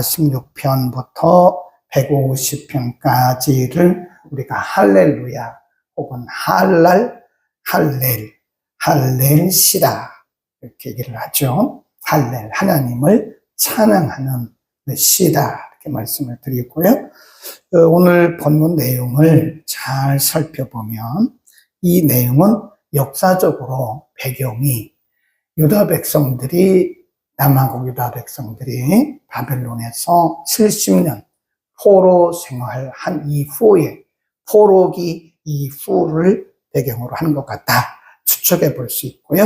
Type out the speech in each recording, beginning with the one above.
16편부터 150편까지를 우리가 할렐루야 혹은 할렐시다 이렇게 얘기를 하죠. 할렐, 하나님을 찬양하는 시다 이렇게 말씀을 드리고요. 오늘 본문 내용을 잘 살펴보면 이 내용은 역사적으로 배경이 남한국 유다 백성들이 바벨론에서 70년 포로 생활한 이후에 포로기 이후를 배경으로 하는 것 같다 추측해 볼 수 있고요.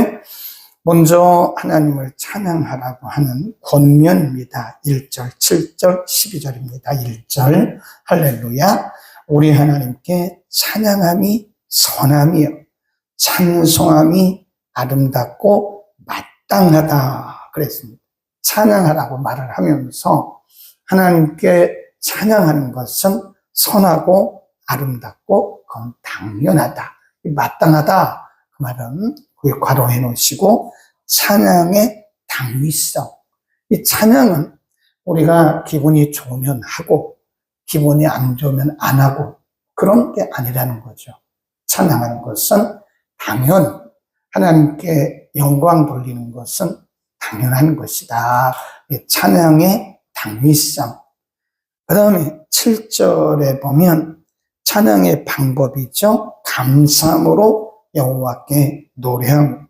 먼저 하나님을 찬양하라고 하는 권면입니다. 1절, 7절, 12절입니다. 1절 할렐루야 우리 하나님께 찬양함이 선함이요 찬송함이 아름답고 마땅하다 그랬습니다. 찬양하라고 말을 하면서 하나님께 찬양하는 것은 선하고 아름답고 그건 당연하다. 마땅하다 그 말은 거기 괄호해 놓으시고 찬양의 당위성. 이 찬양은 우리가 기분이 좋으면 하고 기분이 안 좋으면 안 하고 그런 게 아니라는 거죠. 찬양하는 것은 당연 하나님께 영광 돌리는 것은 당연한 것이다. 이 찬양의 당위성. 그 다음에 7절에 보면 찬양의 방법이죠. 감사함으로 여호와께 노래하고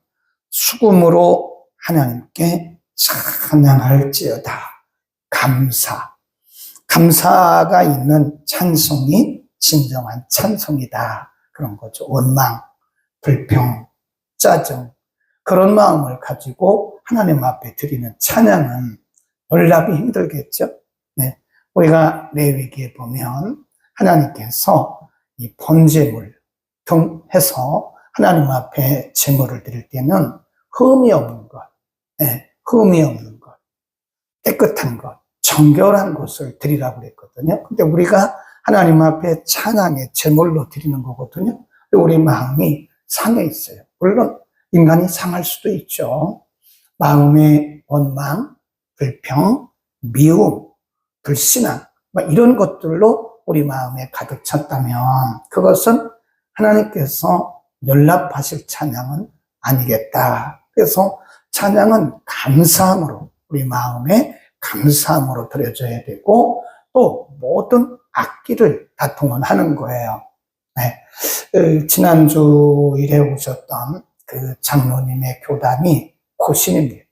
수금으로 하나님께 찬양할지어다. 감사가 있는 찬송이 진정한 찬송이다. 그런 거죠. 원망, 불평, 짜증 그런 마음을 가지고 하나님 앞에 드리는 찬양은 연락이 힘들겠죠. 네. 우리가 레위기에 보면 하나님께서 이 번제물 등 해서 하나님 앞에 제물을 드릴 때는 흠이 없는 것, 깨끗한 것, 정결한 것을 드리라고 그랬거든요. 근데 우리가 하나님 앞에 찬양의 제물로 드리는 거거든요. 우리 마음이 상해 있어요. 물론 인간이 상할 수도 있죠. 마음의 원망, 불평, 미움, 불신앙 이런 것들로 우리 마음에 가득 찼다면 그것은 하나님께서 연락하실 찬양은 아니겠다. 그래서 찬양은 감사함으로 우리 마음에 감사함으로 드려져야 되고 또 모든 악기를 다 동원하는 거예요. 네. 지난주 일에 오셨던 그 장로님의 교단이 고신입니다.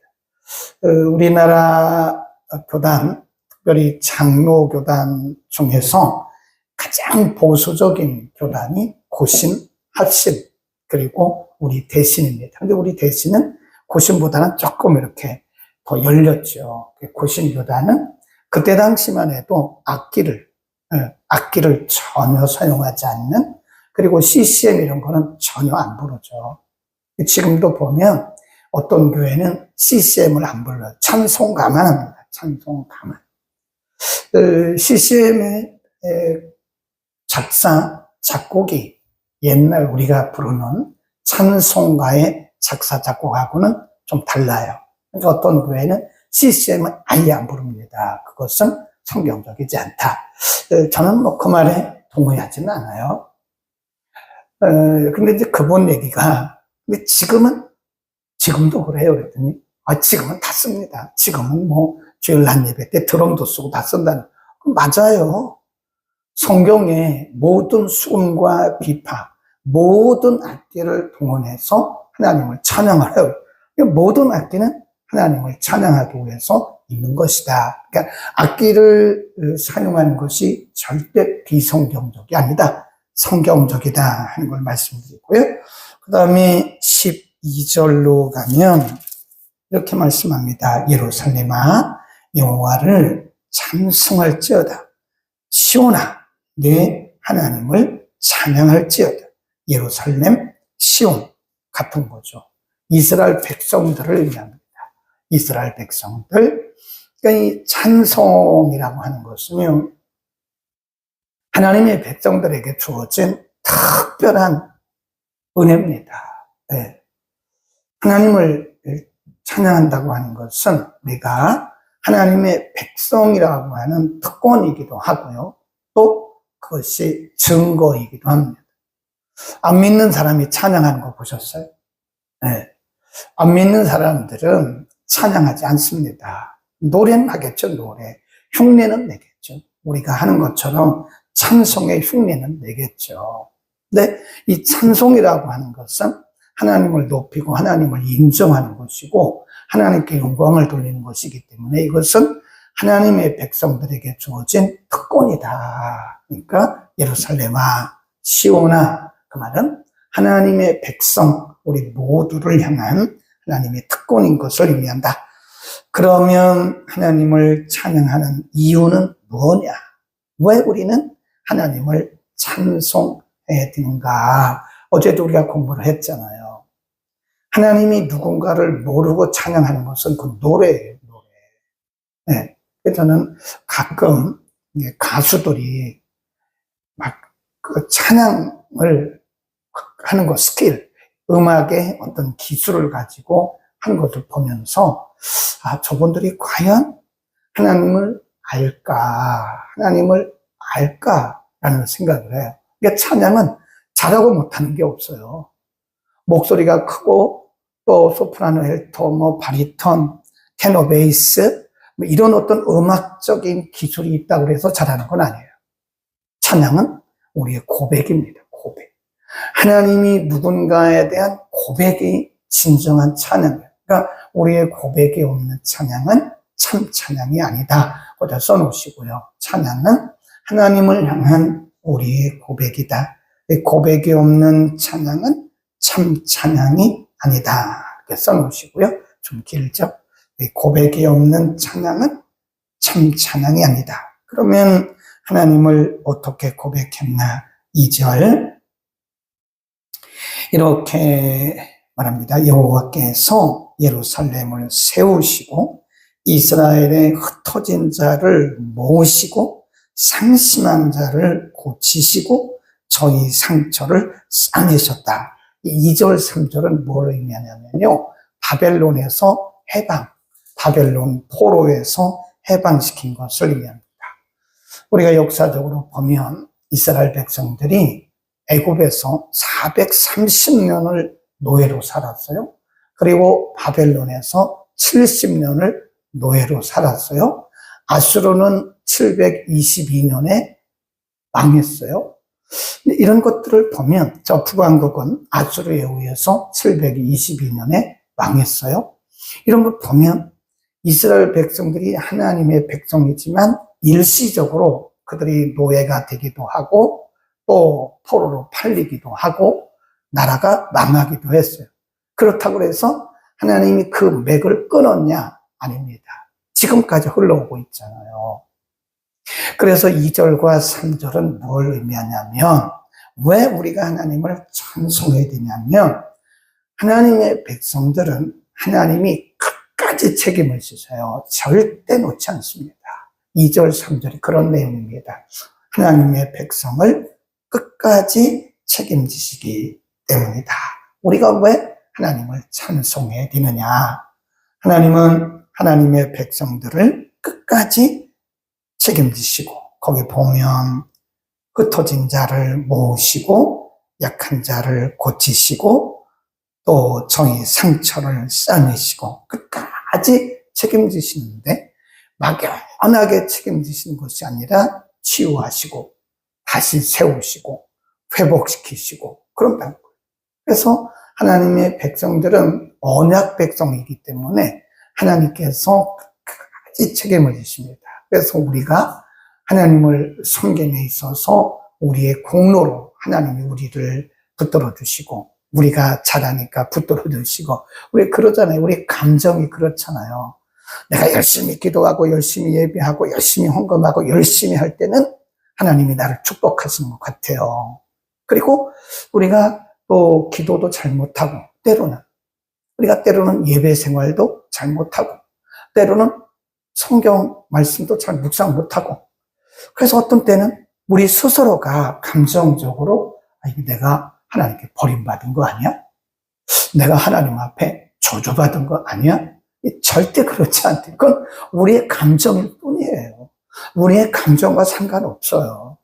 우리나라 교단, 특별히 장로 교단 중에서 가장 보수적인 교단이 고신, 합신, 그리고 우리 대신입니다. 근데 우리 대신은 고신보다는 조금 이렇게 더 열렸죠. 고신 교단은 그때 당시만 해도 악기를 전혀 사용하지 않는 그리고 CCM 이런 거는 전혀 안 부르죠. 지금도 보면 어떤 교회는 CCM을 안 불러요. 찬송가만 합니다. 찬송가만. CCM의 작사, 작곡이 옛날 우리가 부르는 찬송가의 작사, 작곡하고는 좀 달라요. 그러니까 어떤 교회는 CCM을 아예 안 부릅니다. 그것은 성경적이지 않다. 저는 그 말에 동의하지는 않아요. 근데 이제 그분 얘기가, 근데 지금도 그래요. 그랬더니, 지금은 다 씁니다. 지금은 주일 난 예배 때 드럼도 쓰고 다 쓴다는. 맞아요. 성경에 모든 수금과 비파, 모든 악기를 동원해서 하나님을 찬양하래요. 모든 악기는 하나님을 찬양하기 위해서 있는 것이다. 그러니까 악기를 사용하는 것이 절대 비성경적이 아니다. 성경적이다 하는 걸 말씀드리고요. 그 다음에 12절로 가면 이렇게 말씀합니다. 예루살렘아 여호와를 찬송할지어다. 시온아 내 하나님을 찬양할지어다. 예루살렘, 시온 같은 거죠. 이스라엘 백성들을 의미합니다. 이스라엘 백성들. 그러니까 이 찬송이라고 하는 것은요, 하나님의 백성들에게 주어진 특별한 은혜입니다. 네. 하나님을 찬양한다고 하는 것은 우리가 하나님의 백성이라고 하는 특권이기도 하고요. 또 그것이 증거이기도 합니다. 안 믿는 사람이 찬양하는 거 보셨어요? 네. 안 믿는 사람들은 찬양하지 않습니다. 노래는 하겠죠, 노래. 흉내는 내겠죠. 우리가 하는 것처럼 찬송의 흉내는 내겠죠. 근데 이 찬송이라고 하는 것은 하나님을 높이고 하나님을 인정하는 것이고 하나님께 영광을 돌리는 것이기 때문에 이것은 하나님의 백성들에게 주어진 특권이다. 그러니까 예루살렘아, 시온아, 그 말은 하나님의 백성, 우리 모두를 향한 하나님의 특권인 것을 의미한다. 그러면 하나님을 찬양하는 이유는 뭐냐? 왜 우리는 하나님을 찬송해야 되는가? 어제도 우리가 공부를 했잖아요. 하나님이 누군가를 모르고 찬양하는 것은 그 노래예요, 노래. 네. 그래서 저는 가끔 가수들이 막 그 찬양을 하는 거 스킬, 음악의 어떤 기술을 가지고 하는 것을 보면서 아, 저분들이 과연 하나님을 알까라는 생각을 해요. 그러니까 찬양은 잘하고 못하는 게 없어요. 목소리가 크고 또 소프라노, 엘토, 뭐 바리톤, 테너, 베이스 뭐 이런 어떤 음악적인 기술이 있다고 해서 잘하는 건 아니에요. 찬양은 우리의 고백입니다. 고백. 하나님이 누군가에 대한 고백이 진정한 찬양이에요. 그러니까 우리의 고백이 없는 찬양은 참 찬양이 아니다. 거기다 써놓으시고요. 찬양은 하나님을 향한 우리의 고백이다. 고백이 없는 찬양은 참 찬양이 아니다. 이렇게 써놓으시고요. 좀 길죠? 고백이 없는 찬양은 참 찬양이 아니다. 그러면 하나님을 어떻게 고백했나? 2절 이렇게 말합니다. 여호와께서 예루살렘을 세우시고 이스라엘의 흩어진 자를 모으시고 상심한 자를 고치시고 저희 상처를 싸매셨다. 2절, 3절은 뭘 의미하냐면요. 바벨론에서 해방, 바벨론 포로에서 해방시킨 것을 의미합니다. 우리가 역사적으로 보면 이스라엘 백성들이 애굽에서 430년을 노예로 살았어요. 그리고 바벨론에서 70년을 노예로 살았어요. 아수르는 722년에 망했어요. 이런 것들을 보면 저 북왕국은 아수르에 의해서 722년에 망했어요. 이런 걸 보면 이스라엘 백성들이 하나님의 백성이지만 일시적으로 그들이 노예가 되기도 하고 또 포로로 팔리기도 하고 나라가 망하기도 했어요. 그렇다고 해서 하나님이 그 맥을 끊었냐? 아닙니다. 지금까지 흘러오고 있잖아요. 그래서 2절과 3절은 뭘 의미하냐면 왜 우리가 하나님을 찬송해야 되냐면 하나님의 백성들은 하나님이 끝까지 책임을 지셔요. 절대 놓지 않습니다. 2절, 3절이 그런 내용입니다. 하나님의 백성을 끝까지 책임지시기 때문이다. 우리가 왜 하나님을 찬송해야 되느냐? 하나님은 하나님의 백성들을 끝까지 책임지시고 거기 보면 흩어진 자를 모으시고 약한 자를 고치시고 또 저희 상처를 싸매시고 끝까지 책임지시는데 막연하게 책임지시는 것이 아니라 치유하시고 다시 세우시고 회복시키시고 그런다는 거예요. 그래서 하나님의 백성들은 언약 백성이기 때문에 하나님께서 끝까지 책임을 지십니다. 그래서 우리가 하나님을 섬김에 있어서 우리의 공로로 하나님이 우리를 붙들어 주시고 우리가 잘하니까 붙들어 주시고 우리 그러잖아요. 우리 감정이 그렇잖아요. 내가 열심히 기도하고 열심히 예배하고 열심히 헌금하고 열심히 할 때는 하나님이 나를 축복하시는 것 같아요. 그리고 우리가 또 기도도 잘못하고 때로는 예배 생활도 잘못하고 때로는 성경 말씀도 잘 묵상 못하고 그래서 어떤 때는 우리 스스로가 감정적으로 내가 하나님께 버림받은 거 아니야? 내가 하나님 앞에 저주받은 거 아니야? 절대 그렇지 않대. 그건 우리의 감정일 뿐이에요. 우리의 감정과 상관없어요.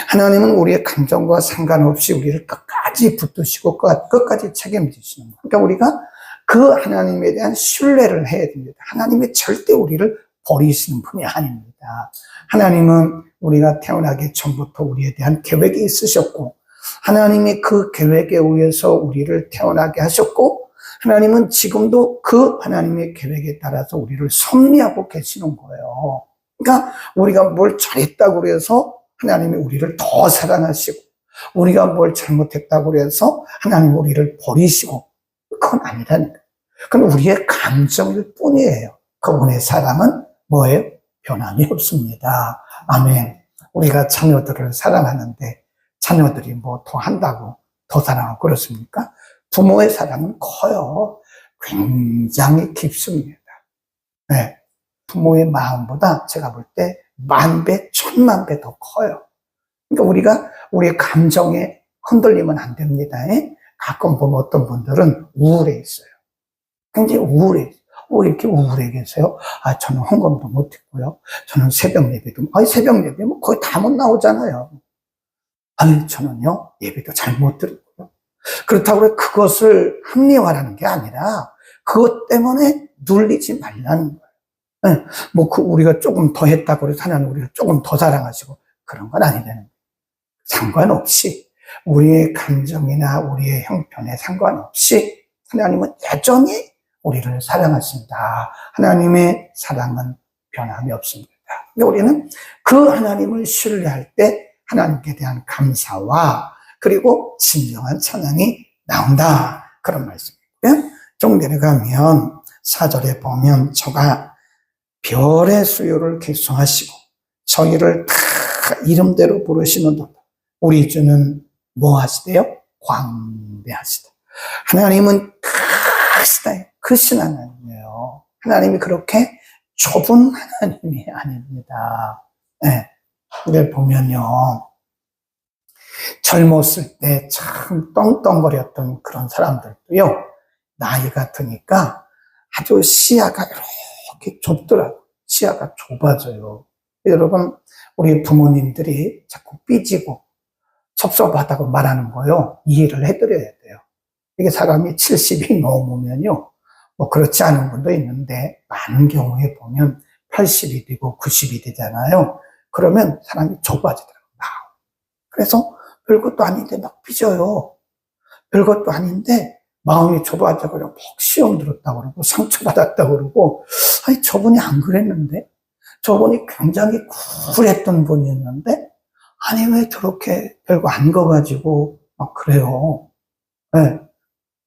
하나님은 우리의 감정과 상관없이 우리를 끝까지 붙드시고 끝까지 책임지시는 거예요. 그러니까 우리가 그 하나님에 대한 신뢰를 해야 됩니다. 하나님이 절대 우리를 버리시는 분이 아닙니다. 하나님은 우리가 태어나기 전부터 우리에 대한 계획이 있으셨고, 하나님이 그 계획에 의해서 우리를 태어나게 하셨고, 하나님은 지금도 그 하나님의 계획에 따라서 우리를 섭리하고 계시는 거예요. 그러니까 우리가 뭘 잘했다고 해서 하나님이 우리를 더 사랑하시고, 우리가 뭘 잘못했다고 해서 하나님이 우리를 버리시고, 그건 아니라는 거예요. 그건 우리의 감정일 뿐이에요. 그분의 사랑은 뭐예요? 변함이 없습니다. 아멘. 우리가 자녀들을 사랑하는데 자녀들이 뭐 더 한다고 더 사랑하고 그렇습니까? 부모의 사랑은 커요. 굉장히 깊습니다. 네. 부모의 마음보다 제가 볼 때 10,000배, 10,000,000배 더 커요. 그러니까 우리가 우리의 감정에 흔들리면 안 됩니다. 가끔 보면 어떤 분들은 우울해 있어요. 굉장히 우울해 있어요. 이렇게 우울해 계세요? 저는 헌금도 못했고요. 저는 새벽 예배도, 새벽 예배 뭐 거의 다 못 나오잖아요. 저는요, 예배도 잘 못 드리고요. 그렇다고 해서 그것을 합리화라는 게 아니라, 그것 때문에 눌리지 말라는 거예요. 우리가 조금 더 했다고 해서 하나님 우리를 조금 더 사랑하시고, 그런 건 아니라는 거예요. 상관없이, 우리의 감정이나 우리의 형편에 상관없이, 하나님은 여전히 우리를 사랑하신다. 하나님의 사랑은 변함이 없습니다. 근데 우리는 그 하나님을 신뢰할 때 하나님께 대한 감사와 그리고 진정한 찬양이 나온다. 그런 말씀이고요. 좀 내려가면 4절에 보면 저가 별의 수요를 계속하시고 저희를 다 이름대로 부르시는도다. 우리 주는 뭐 하시대요? 광대하시다. 하나님은 크신 하나님이에요. 하나님이 그렇게 좁은 하나님이 아닙니다. 네. 이걸 보면요, 젊었을 때 참 떵떵거렸던 그런 사람들도요, 나이가 드니까 아주 시야가 이렇게 좁더라고요. 시야가 좁아져요. 여러분, 우리 부모님들이 자꾸 삐지고 섭섭하다고 말하는 거요, 이해를 해드려야 돼요. 이게 사람이 70이 넘으면요, 뭐 그렇지 않은 분도 있는데 많은 경우에 보면 80이 되고 90이 되잖아요. 그러면 사람이 좁아지더라고요. 그래서 별것도 아닌데 막 삐져요. 별것도 아닌데 마음이 좁아져 그냥 퍽 시험 들었다고 그러고 상처받았다고 그러고, 저분이 안 그랬는데, 저분이 굉장히 쿨했던 분이었는데 왜 저렇게 별거 안 거가지고 막 그래요. 네.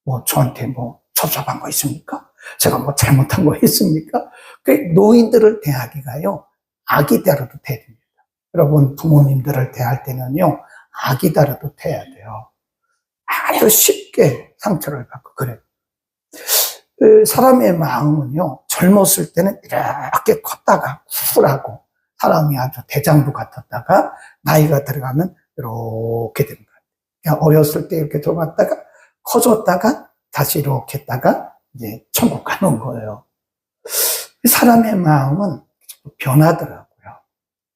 뭐 저한테 뭐 섭섭한 거 있습니까? 제가 뭐 잘못한 거 있습니까? 그 노인들을 대하기가요, 아기 다루듯 해야 됩니다. 여러분, 부모님들을 대할 때는요, 아기 다루듯 해야 돼요. 아주 쉽게 상처를 받고 그래요. 사람의 마음은요, 젊었을 때는 이렇게 컸다가 쿨하고 사람이 아주 대장부 같았다가 나이가 들어가면 이렇게 되는 거예요. 그냥 어렸을 때 이렇게 좁았다가 커졌다가 다시 이렇게 했다가 이제 천국 가는 거예요. 사람의 마음은 변하더라고요.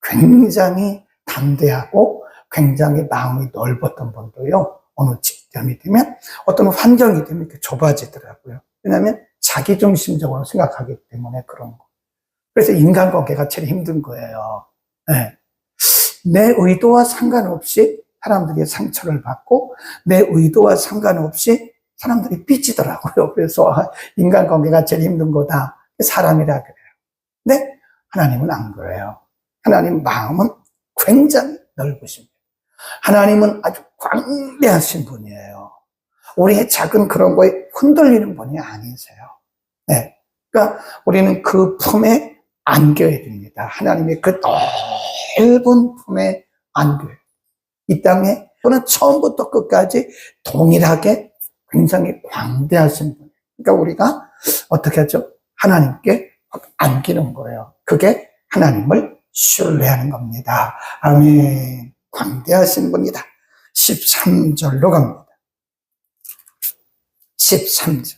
굉장히 담대하고 굉장히 마음이 넓었던 분도요, 어느 지점이 되면, 어떤 환경이 되면 이렇게 좁아지더라고요. 왜냐하면 자기중심적으로 생각하기 때문에 그런 거. 그래서 인간관계가 제일 힘든 거예요. 네. 내 의도와 상관없이 사람들이 상처를 받고 내 의도와 상관없이 사람들이 삐지더라고요. 그래서 인간관계가 제일 힘든 거다. 사람이라 그래요. 근데 하나님은 안 그래요. 하나님 마음은 굉장히 넓으십니다. 하나님은 아주 광대하신 분이에요. 우리의 작은 그런 거에 흔들리는 분이 아니세요. 네. 그러니까 우리는 그 품에 안겨야 됩니다. 하나님의 그 넓은 품에 안겨요. 이 땅에 그는 처음부터 끝까지 동일하게 굉장히 광대하신 분이에요. 그러니까 우리가 어떻게 하죠? 하나님께 안기는 거예요. 그게 하나님을 신뢰하는 겁니다. 아멘. 광대하신 분이다. 13절로 갑니다. 13절.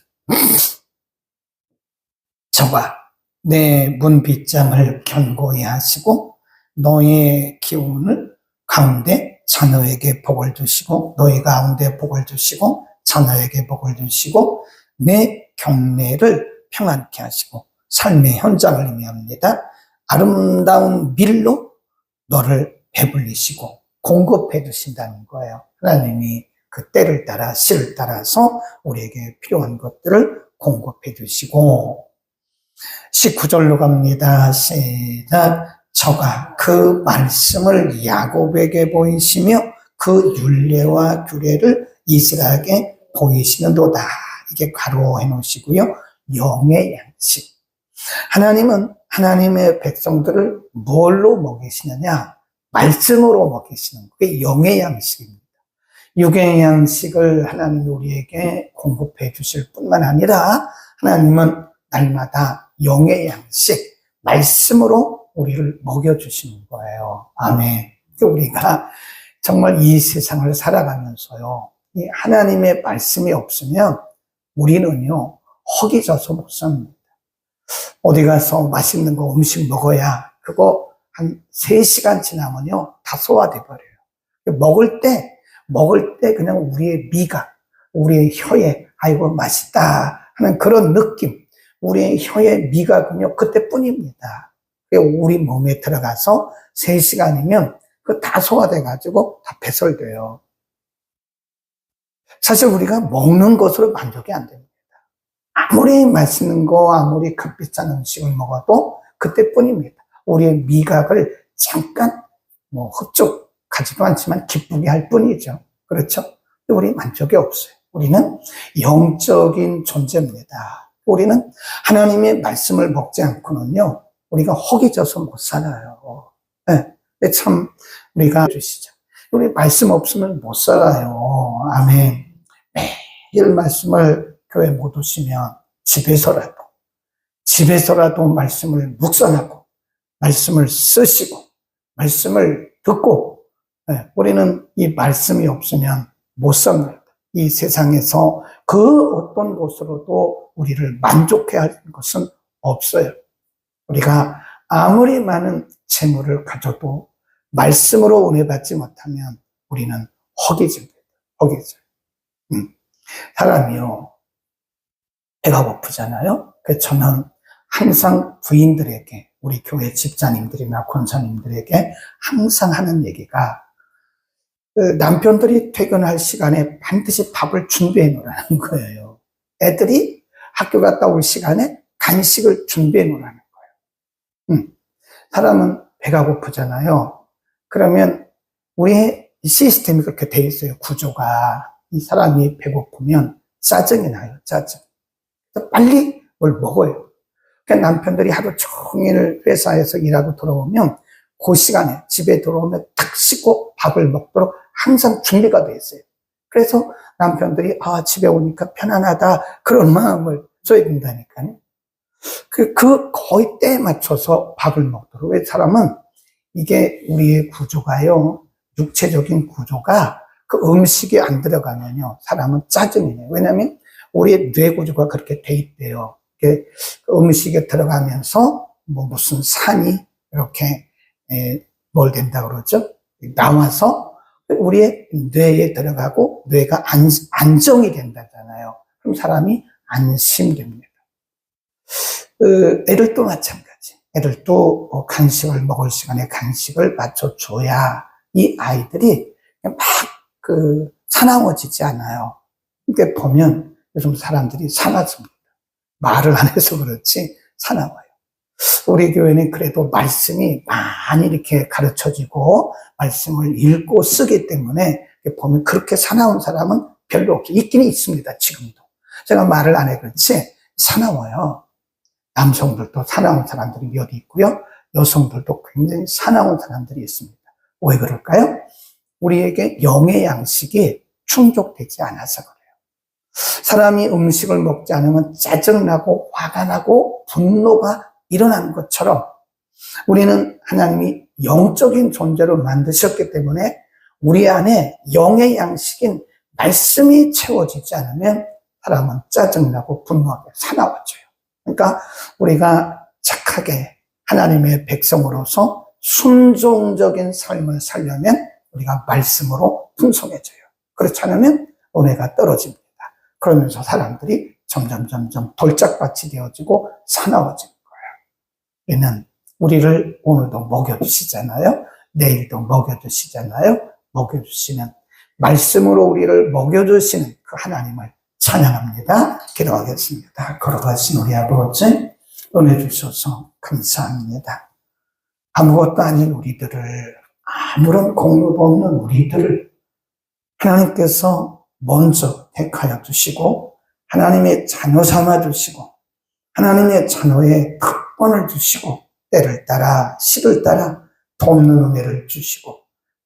저가 내 문빗장을 견고히 하시고 너의 기운을 가운데 자녀에게 복을 주시고 너희 가운데 복을 주시고 자녀에게 복을 주시고 내 경내를 평안케 하시고 삶의 현장을 의미합니다. 아름다운 밀로 너를 배불리시고 공급해 주신다는 거예요. 하나님이 그 때를 따라 시를 따라서 우리에게 필요한 것들을 공급해 주시고 19절로 갑니다. 시작. 저가 그 말씀을 야곱에게 보이시며 그 율례와 규례를 이스라엘에게 보이시는도다. 이게 가로해 놓으시고요. 영의 양식. 하나님은 하나님의 백성들을 뭘로 먹이시느냐? 말씀으로 먹이시는 그게 영의 양식입니다. 육의 양식을 하나님이 우리에게 공급해 주실 뿐만 아니라 하나님은 날마다 영의 양식, 말씀으로 우리를 먹여주시는 거예요. 아멘. 우리가 정말 이 세상을 살아가면서요, 이 하나님의 말씀이 없으면 우리는요, 허기져서 못 삽니다. 어디 가서 맛있는 거 음식 먹어야 그거 한 3시간 지나면요, 다 소화돼 버려요. 먹을 때 그냥 우리의 미각, 우리의 혀에, 아이고, 맛있다 하는 그런 느낌, 우리의 혀의 미각은요, 그때뿐입니다. 우리 몸에 들어가서 3시간이면 그 다 소화돼가지고 다 배설돼요. 사실 우리가 먹는 것으로 만족이 안 됩니다. 아무리 맛있는 거, 아무리 값비싼 음식을 먹어도 그때뿐입니다. 우리의 미각을 잠깐 흡족하지도 않지만 기쁘게 할 뿐이죠. 그렇죠? 우리 만족이 없어요. 우리는 영적인 존재입니다. 우리는 하나님의 말씀을 먹지 않고는요, 우리가 허기져서 못 살아요. 네, 참 우리가 주시죠. 우리 말씀 없으면 못 살아요. 아멘. 매일 말씀을 교회 못 오시면 집에서라도 말씀을 묵상하고 말씀을 쓰시고 말씀을 듣고, 우리는 이 말씀이 없으면 못 삽니다. 이 세상에서 그 어떤 것으로도 우리를 만족해 할 것은 없어요. 우리가 아무리 많은 재물을 가져도 말씀으로 은혜 받지 못하면 우리는 허기집니다. 허기져요. 사람이요, 배가 고프잖아요. 그래서 저는 항상 부인들에게, 우리 교회 집사님들이나 권사님들에게 항상 하는 얘기가, 남편들이 퇴근할 시간에 반드시 밥을 준비해 놓으라는 거예요. 애들이 학교 갔다 올 시간에 간식을 준비해 놓으라는 거예요. 사람은 배가 고프잖아요. 그러면 우리의 시스템이 그렇게 돼 있어요. 구조가. 이 사람이 배고프면 짜증이 나요. 짜증. 빨리 뭘 먹어요. 그러니까 남편들이 하루 종일 회사에서 일하고 들어오면 그 시간에 집에 들어오면 탁 씻고 밥을 먹도록 항상 준비가 돼 있어요. 그래서 남편들이 집에 오니까 편안하다 그런 마음을 써야 된다니까요. 그 거의 때에 맞춰서 밥을 먹도록. 왜 사람은 이게 우리의 구조가요, 육체적인 구조가 그 음식이 안 들어가면요, 사람은 짜증이 나요. 왜냐하면 우리의 뇌 구조가 그렇게 돼 있대요. 그 음식에 들어가면서 무슨 산이 이렇게 뭘 된다 그러죠? 나와서 우리의 뇌에 들어가고 뇌가 안정이 된다잖아요. 그럼 사람이 안심됩니다. 애들도 마찬가지. 애들도 간식을 먹을 시간에 간식을 맞춰줘야 이 아이들이 막 사나워지지 않아요. 그러니까 보면 요즘 사람들이 사나워집니다. 말을 안 해서 그렇지 사나워요. 우리 교회는 그래도 말씀이 많이 이렇게 가르쳐지고 말씀을 읽고 쓰기 때문에 보면 그렇게 사나운 사람은 별로 없죠. 있긴 있습니다. 지금도. 제가 말을 안 해 그렇지 사나워요. 남성들도 사나운 사람들이 여기 있고요. 여성들도 굉장히 사나운 사람들이 있습니다. 왜 그럴까요? 우리에게 영의 양식이 충족되지 않아서 그래요. 사람이 음식을 먹지 않으면 짜증나고 화가 나고 분노가 일어나는 것처럼 우리는 하나님이 영적인 존재로 만드셨기 때문에 우리 안에 영의 양식인 말씀이 채워지지 않으면 사람은 짜증나고 분노하고 사나워져요. 그러니까 우리가 착하게 하나님의 백성으로서 순종적인 삶을 살려면 우리가 말씀으로 풍성해져요. 그렇지 않으면 은혜가 떨어집니다. 그러면서 사람들이 점점 돌짝밭이 되어지고 사나워지는 거예요. 얘는 우리를 오늘도 먹여주시잖아요. 내일도 먹여주시잖아요. 먹여주시는 말씀으로 우리를 먹여주시는 그 하나님을 찬양합니다. 기도하겠습니다. 걸어가신 우리 아버지 은혜 주셔서 감사합니다. 아무것도 아닌 우리들을, 아무런 공로도 없는 우리들을 하나님께서 먼저 택하여 주시고 하나님의 자녀 삼아 주시고 하나님의 자녀의 특권을 주시고 때를 따라 시를 따라 돕는 은혜를 주시고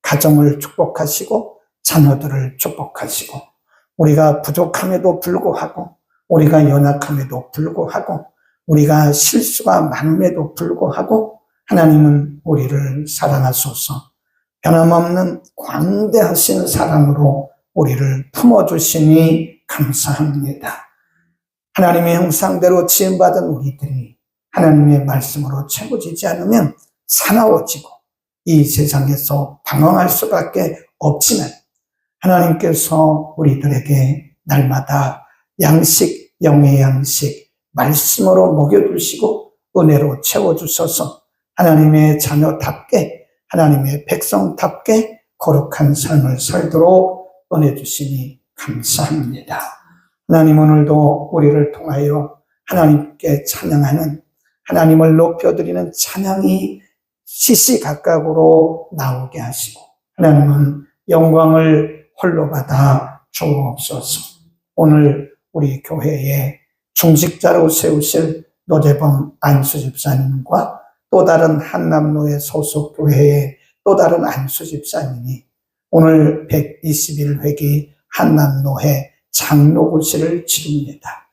가정을 축복하시고 자녀들을 축복하시고 우리가 부족함에도 불구하고 우리가 연약함에도 불구하고 우리가 실수가 많음에도 불구하고 하나님은 우리를 사랑하소서 변함없는 광대하신 사랑으로 우리를 품어주시니 감사합니다. 하나님의 형상대로 지음받은 우리들이 하나님의 말씀으로 채워지지 않으면 사나워지고 이 세상에서 방황할 수밖에 없지만 하나님께서 우리들에게 날마다 양식, 영의 양식, 말씀으로 먹여주시고 은혜로 채워주셔서 하나님의 자녀답게 하나님의 백성답게 거룩한 삶을 살도록 은혜 주시니 감사합니다. 하나님 오늘도 우리를 통하여 하나님께 찬양하는 하나님을 높여드리는 찬양이 시시각각으로 나오게 하시고 하나님은 영광을 홀로 받아 주옵소서. 오늘 우리 교회에 중직자로 세우실 노재범 안수집사님과 또 다른 한남로의 소속 교회의 또 다른 안수집사님이 오늘 121회기 한남로회 장로구실을 치릅니다.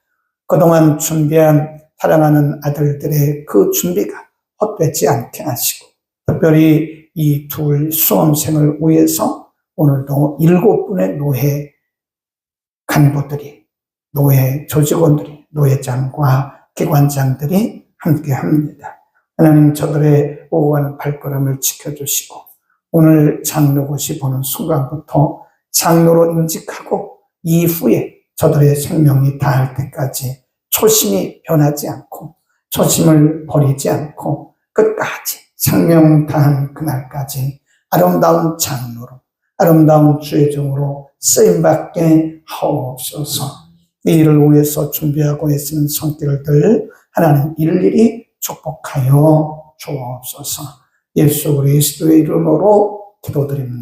그동안 준비한 사랑하는 아들들의 그 준비가 헛되지 않게 하시고 특별히 이 둘 수험생을 위해서 오늘도 7분의 노회 간부들이, 노회 조직원들이, 노회장과 기관장들이 함께합니다. 하나님 저들의 오후한 발걸음을 지켜주시고 오늘 장로고시 보는 순간부터 장로로 임직하고 이후에 저들의 생명이 다할 때까지 초심이 변하지 않고 초심을 버리지 않고 끝까지 생명 다한 그날까지 아름다운 장로로 아름다운 주의 종으로 쓰임받게 하옵소서. 이 일을 위해서 준비하고 있는 손길들 하나님 일일이 축복하여 주옵소서. 예수 그리스도의 이름으로 기도드립니다.